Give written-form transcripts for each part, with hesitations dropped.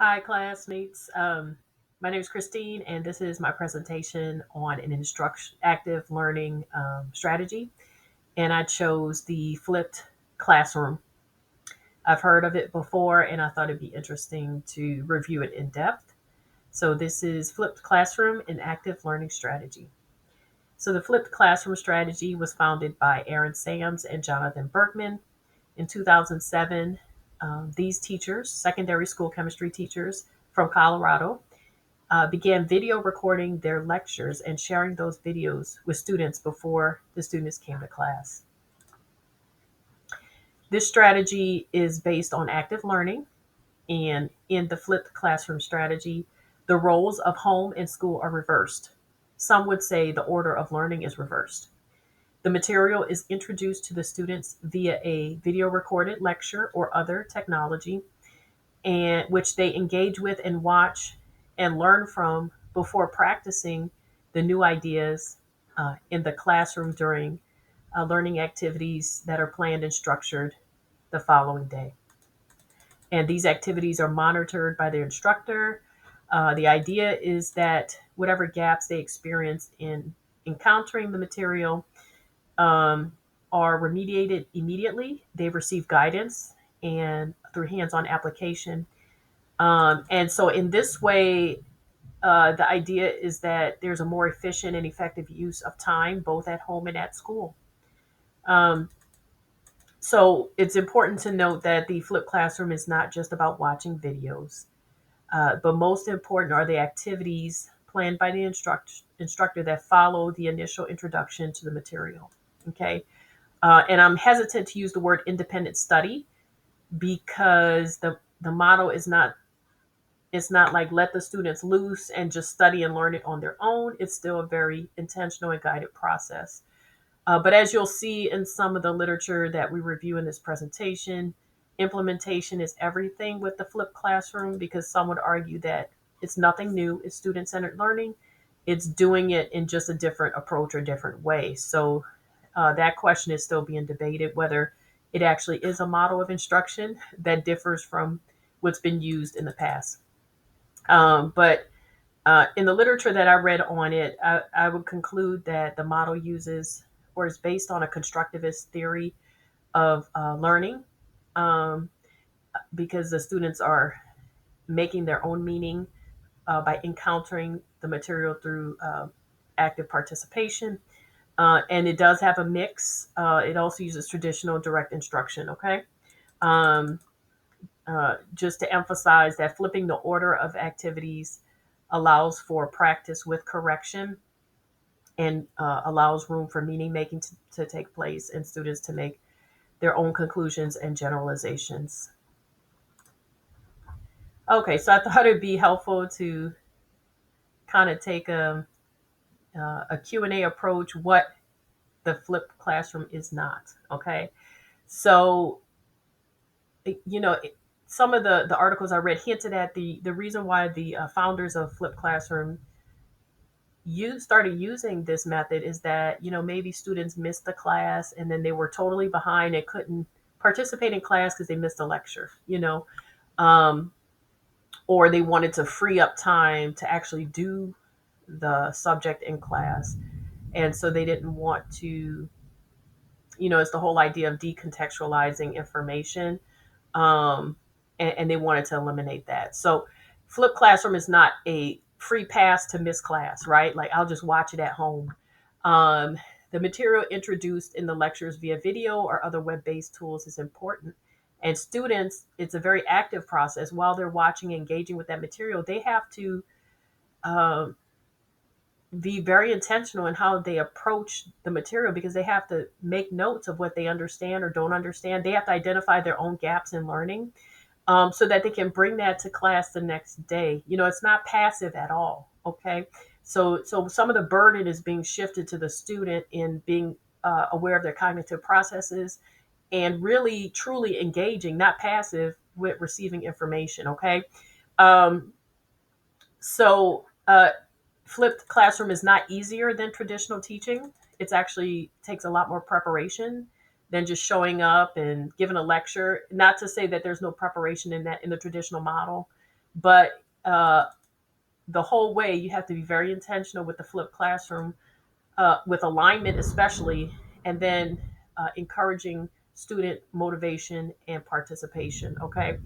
Hi, classmates. My name is Christine, and this is my presentation on an active learning strategy. And I chose the flipped classroom. I've heard of it before, and I thought it'd be interesting to review it in depth. So, this is flipped classroom and active learning strategy. So, the flipped classroom strategy was founded by Aaron Sams and Jonathan Berkman in 2007. These teachers, secondary school chemistry teachers from Colorado, began video recording their lectures and sharing those videos with students before the students came to class. This strategy is based on active learning, and in the flipped classroom strategy, the roles of home and school are reversed. Some would say the order of learning is reversed. The material is introduced to the students via a video recorded lecture or other technology, and which they engage with and watch and learn from before practicing the new ideas in the classroom during learning activities that are planned and structured the following day. And these activities are monitored by their instructor. The idea is that whatever gaps they experience in encountering the material um, are remediated immediately. They receive guidance and through hands on application. And so, in this way, the idea is that there's a more efficient and effective use of time, both at home and at school. Um, so, it's important to note that the flipped classroom is not just about watching videos, but most important are the activities planned by the instructor that follow the initial introduction to the material. Okay. And I'm hesitant to use the word independent study because the model is not it's not like let the students loose and just study and learn it on their own. It's still a very intentional and guided process. But as you'll see in some of the literature that we review in this presentation, implementation is everything with the flipped classroom because some would argue that it's nothing new, it's student centered learning. It's doing it in just a different approach or different way. So that question is still being debated whether it actually is a model of instruction that differs from what's been used in the past. But in the literature that I read on it, I would conclude that the model uses or is based on a constructivist theory of learning um, because the students are making their own meaning by encountering the material through active participation. And it does have a mix. It also uses traditional direct instruction, okay? Um, just to emphasize that flipping the order of activities allows for practice with correction and allows room for meaning making to take place and students to make their own conclusions and generalizations. Okay, so I thought it'd be helpful to kind of take a Q&A approach, what the flipped classroom is not, okay? So, you know, some of the articles I read hinted at the reason why the founders of flipped classroom you started using this method is that maybe students missed the class and then they were totally behind and couldn't participate in class because they missed a lecture, um, or they wanted to free up time to actually do the subject in class, and so they didn't want to. It's the whole idea of decontextualizing information, um, and they wanted to eliminate that. So, flipped classroom is not a free pass to miss class, right? Like I'll just watch it at home. Um, the material introduced in the lectures via video or other web-based tools is important. And students, it's a very active process. While they're watching, engaging with that material, they have to um, be very intentional in how they approach the material because they have to make notes of what they understand or don't understand. They have to identify their own gaps in learning so that they can bring that to class the next day. It's not passive at all. Okay, so some of the burden is being shifted to the student in being aware of their cognitive processes and really truly engaging, not passive, with receiving information. Okay, um, so flipped classroom is not easier than traditional teaching. It's actually takes a lot more preparation than just showing up and giving a lecture. Not to say that there's no preparation in the traditional model, But the whole way, you have to be very intentional with the flipped classroom, with alignment especially, and then encouraging student motivation and participation. Okay.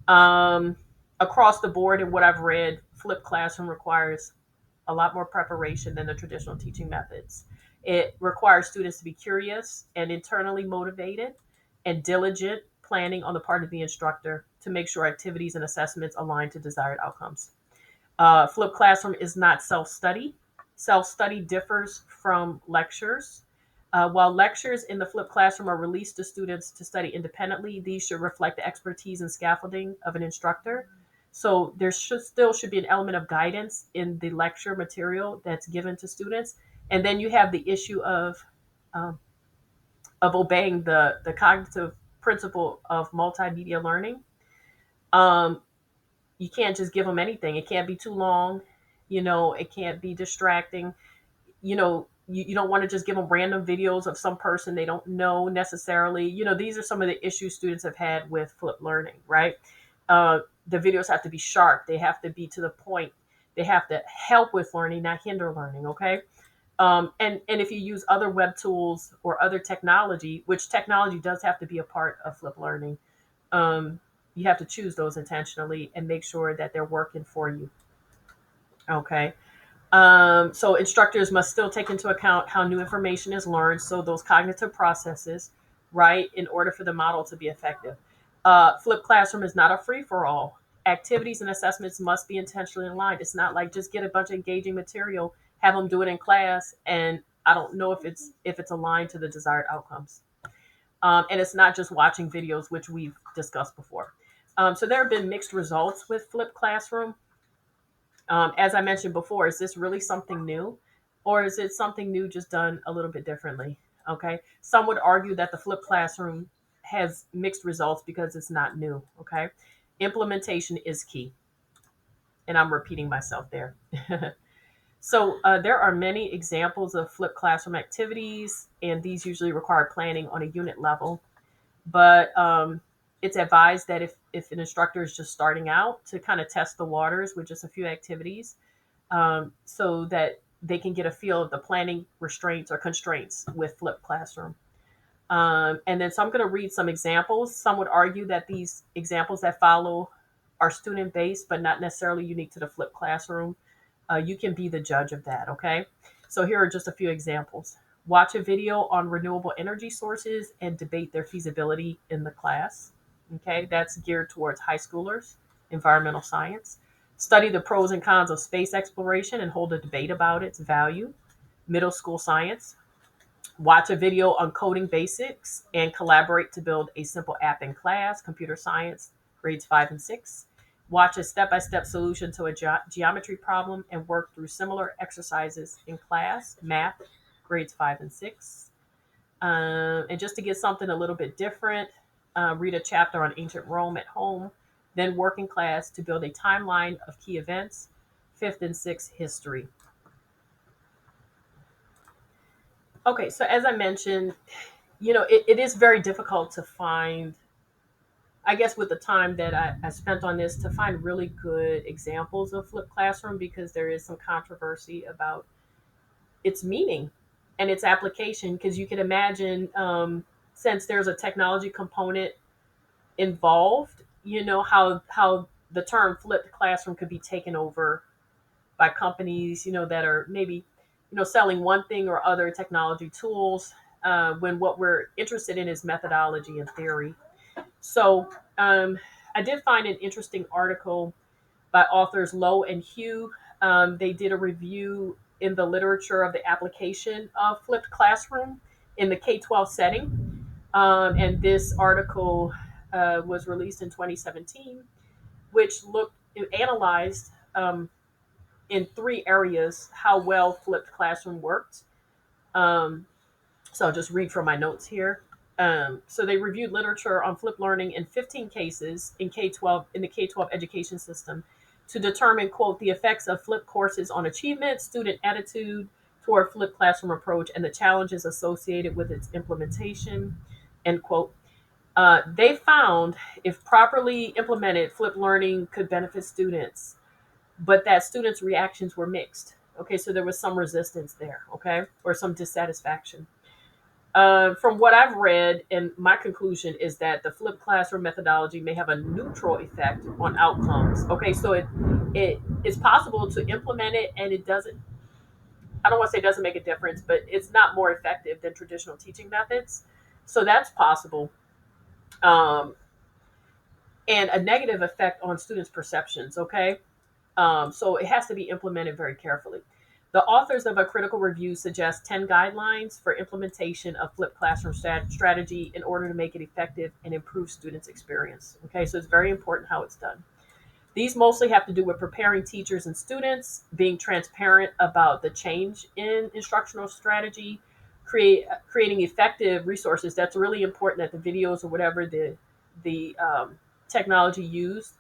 Um, Across the board, in what I've read, flipped classroom requires a lot more preparation than the traditional teaching methods. It requires students to be curious and internally motivated, and diligent planning on the part of the instructor to make sure activities and assessments align to desired outcomes. Flipped classroom is not self study. Self study differs from lectures. While lectures in the flipped classroom are released to students to study independently, these should reflect the expertise and scaffolding of an instructor. So there should be an element of guidance in the lecture material that's given to students, and then you have the issue um, of obeying the cognitive principle of multimedia learning. Um, you can't just give them anything. It can't be too long. It can't be distracting. You don't want to just give them random videos of some person they don't know necessarily. These are some of the issues students have had with flipped learning, right? The videos have to be sharp. They have to be to the point. They have to help with learning, not hinder learning, okay? And if you use other web tools or other technology, which technology does have to be a part of flipped learning, um, you have to choose those intentionally and make sure that they're working for you. Okay. So instructors must still take into account how new information is learned, so those cognitive processes, right, in order for the model to be effective. Flipped classroom is not a free for all. Activities and assessments must be intentionally aligned. It's not like just get a bunch of engaging material, have them do it in class, and I don't know if it's aligned to the desired outcomes. And it's not just watching videos, which we've discussed before. So there have been mixed results with flipped classroom. As I mentioned before, is this really something new, or is it something new just done a little bit differently? Okay. Some would argue that the flipped classroom has mixed results because it's not new. Okay. Implementation is key. And I'm repeating myself there. So there are many examples of flipped classroom activities, and these usually require planning on a unit level. But it's advised that if an instructor is just starting out, to kind of test the waters with just a few activities, so that they can get a feel of the planning restraints or constraints with flipped classroom. And then, so I'm going to read some examples. Some would argue that these examples that follow are student based, but not necessarily unique to the flipped classroom. You can be the judge of that, okay? So here are just a few examples. Watch a video on renewable energy sources and debate their feasibility in the class. Okay, that's geared towards high schoolers, environmental science. Study the pros and cons of space exploration and hold a debate about its value. Middle school science. Watch a video on coding basics and collaborate to build a simple app in class. Computer science, grades 5 and 6. Watch a step by step solution to a geometry problem and work through similar exercises in class. Math, grades 5 and 6. And just to get something a little bit different, read a chapter on ancient Rome at home, then work in class to build a timeline of key events. Fifth and sixth, history. Okay, so as I mentioned, it is very difficult to find, I guess, with the time that I spent on this, to find really good examples of flipped classroom, because there is some controversy about its meaning and its application. Because you can imagine, since there's a technology component involved, how the term flipped classroom could be taken over by companies, that are maybe, selling one thing or other technology tools, when what we're interested in is methodology and theory. So I did find an interesting article by authors Lowe and Hugh. They did a review in the literature of the application of flipped classroom in the K-12 setting. And this article was released in 2017, which analyzed, in three areas, how well flipped classroom worked. Um, so I'll just read from my notes here. So they reviewed literature on flipped learning in 15 cases in K-12 in the K-12 education system to determine, quote, the effects of flipped courses on achievement, student attitude toward flipped classroom approach, and the challenges associated with its implementation, end quote. They found if properly implemented, flipped learning could benefit students, but that students' reactions were mixed. Okay, so there was some resistance there, okay, or some dissatisfaction. From what I've read, and my conclusion is that the flipped classroom methodology may have a neutral effect on outcomes. Okay, so it is possible to implement it, and it doesn't. I don't want to say it doesn't make a difference, but it's not more effective than traditional teaching methods. So that's possible. Um, and a negative effect on students' perceptions. Okay, so it has to be implemented very carefully. The authors of a critical review suggest 10 guidelines for implementation of flipped classroom strategy in order to make it effective and improve students' experience. Okay, so it's very important how it's done. These mostly have to do with preparing teachers and students, being transparent about the change in instructional strategy, creating effective resources. That's really important, that the videos or whatever the technology used,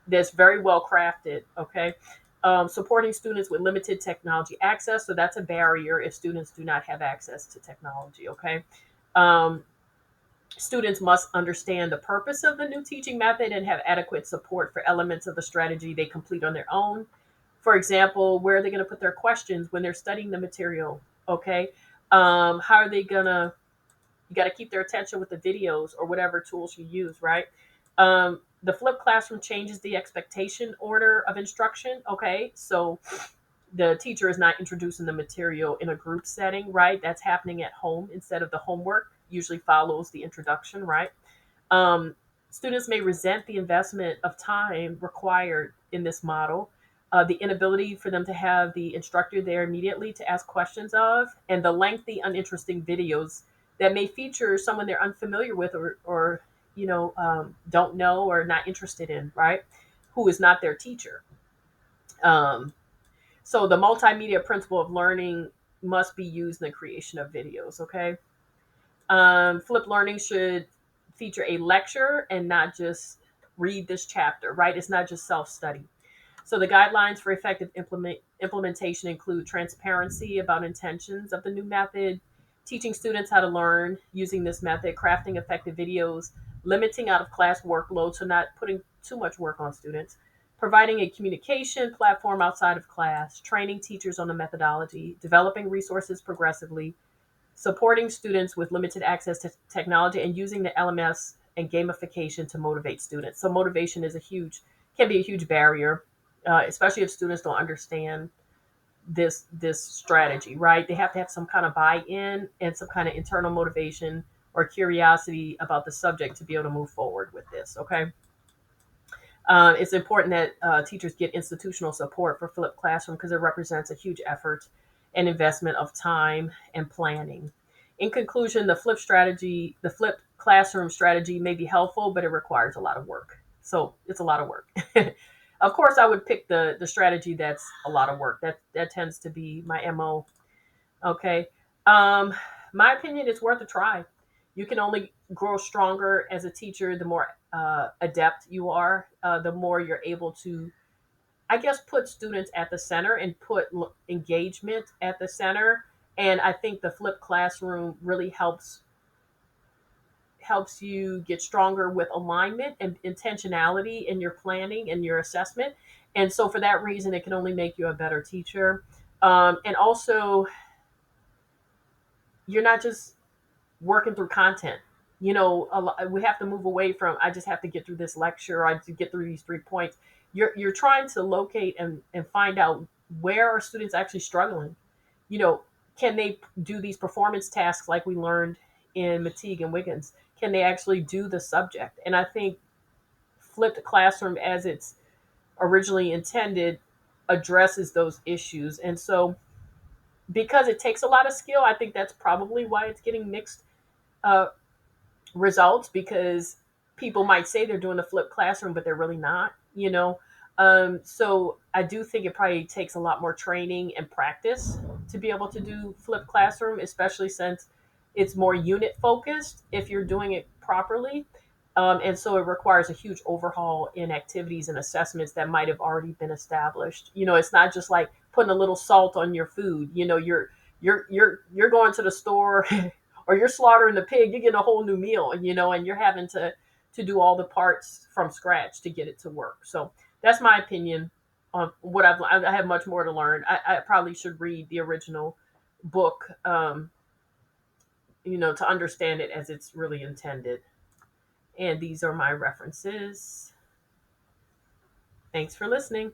that's very well crafted. Okay, supporting students with limited technology access. So that's a barrier if students do not have access to technology. Okay. Um, Students must understand the purpose of the new teaching method and have adequate support for elements of the strategy they complete on their own. For example, where are they going to put their questions when they're studying the material? Okay. How are they going to, you got to keep their attention with the videos or whatever tools you use, right? The flipped classroom changes the expectation order of instruction. Okay. So the teacher is not introducing the material in a group setting, right? That's happening at home instead of the homework usually follows the introduction, right? Um, Students may resent the investment of time required in this model, the inability for them to have the instructor there immediately to ask questions of, and the lengthy, uninteresting videos that may feature someone they're unfamiliar with or don't know or not interested in, right? Who is not their teacher. Um, so the multimedia principle of learning must be used in the creation of videos. Okay. Flipped learning should feature a lecture and not just read this chapter, right? It's not just self study. So the guidelines for effective implementation include transparency about intentions of the new method, teaching students how to learn using this method, crafting effective videos, limiting out of class workload, so not putting too much work on students, providing a communication platform outside of class, training teachers on the methodology, developing resources progressively, supporting students with limited access to technology, and using the LMS and gamification to motivate students. So motivation is can be a huge barrier, especially if students don't understand this strategy, right? They have to have some kind of buy-in and some kind of internal motivation or curiosity about the subject to be able to move forward with this. Okay. It's important that teachers get institutional support for flipped classroom because it represents a huge effort and investment of time and planning. In conclusion, the flipped classroom strategy may be helpful, but it requires a lot of work. So it's a lot of work. Of course, I would pick the strategy that's a lot of work. That tends to be my MO. Okay. Um, my opinion, it's worth a try. You can only grow stronger as a teacher the more adept you are, the more you're able to, I guess, put students at the center and put engagement at the center. And I think the flipped classroom really helps you get stronger with alignment and intentionality in your planning and your assessment. And so for that reason, it can only make you a better teacher. And also, you're not just working through content. We have to move away from I just have to get through this lecture or I have to get through these 3 points. You're trying to locate and find out where are students actually struggling. You know, can they do these performance tasks like we learned in Mateague and Wiggins? Can they actually do the subject? And I think flipped classroom as it's originally intended addresses those issues. And so because it takes a lot of skill, I think that's probably why it's getting mixed uh, results, because people might say they're doing a flipped classroom, but they're really not. So I do think it probably takes a lot more training and practice to be able to do flipped classroom, especially since it's more unit focused if you're doing it properly. And so it requires a huge overhaul in activities and assessments that might have already been established. It's not just like putting a little salt on your food. You're going to the store or you're slaughtering the pig, you're getting a whole new meal, and you're having to do all the parts from scratch to get it to work. So that's my opinion on what I have much more to learn. I probably should read the original book, to understand it as it's really intended. And these are my references. Thanks for listening.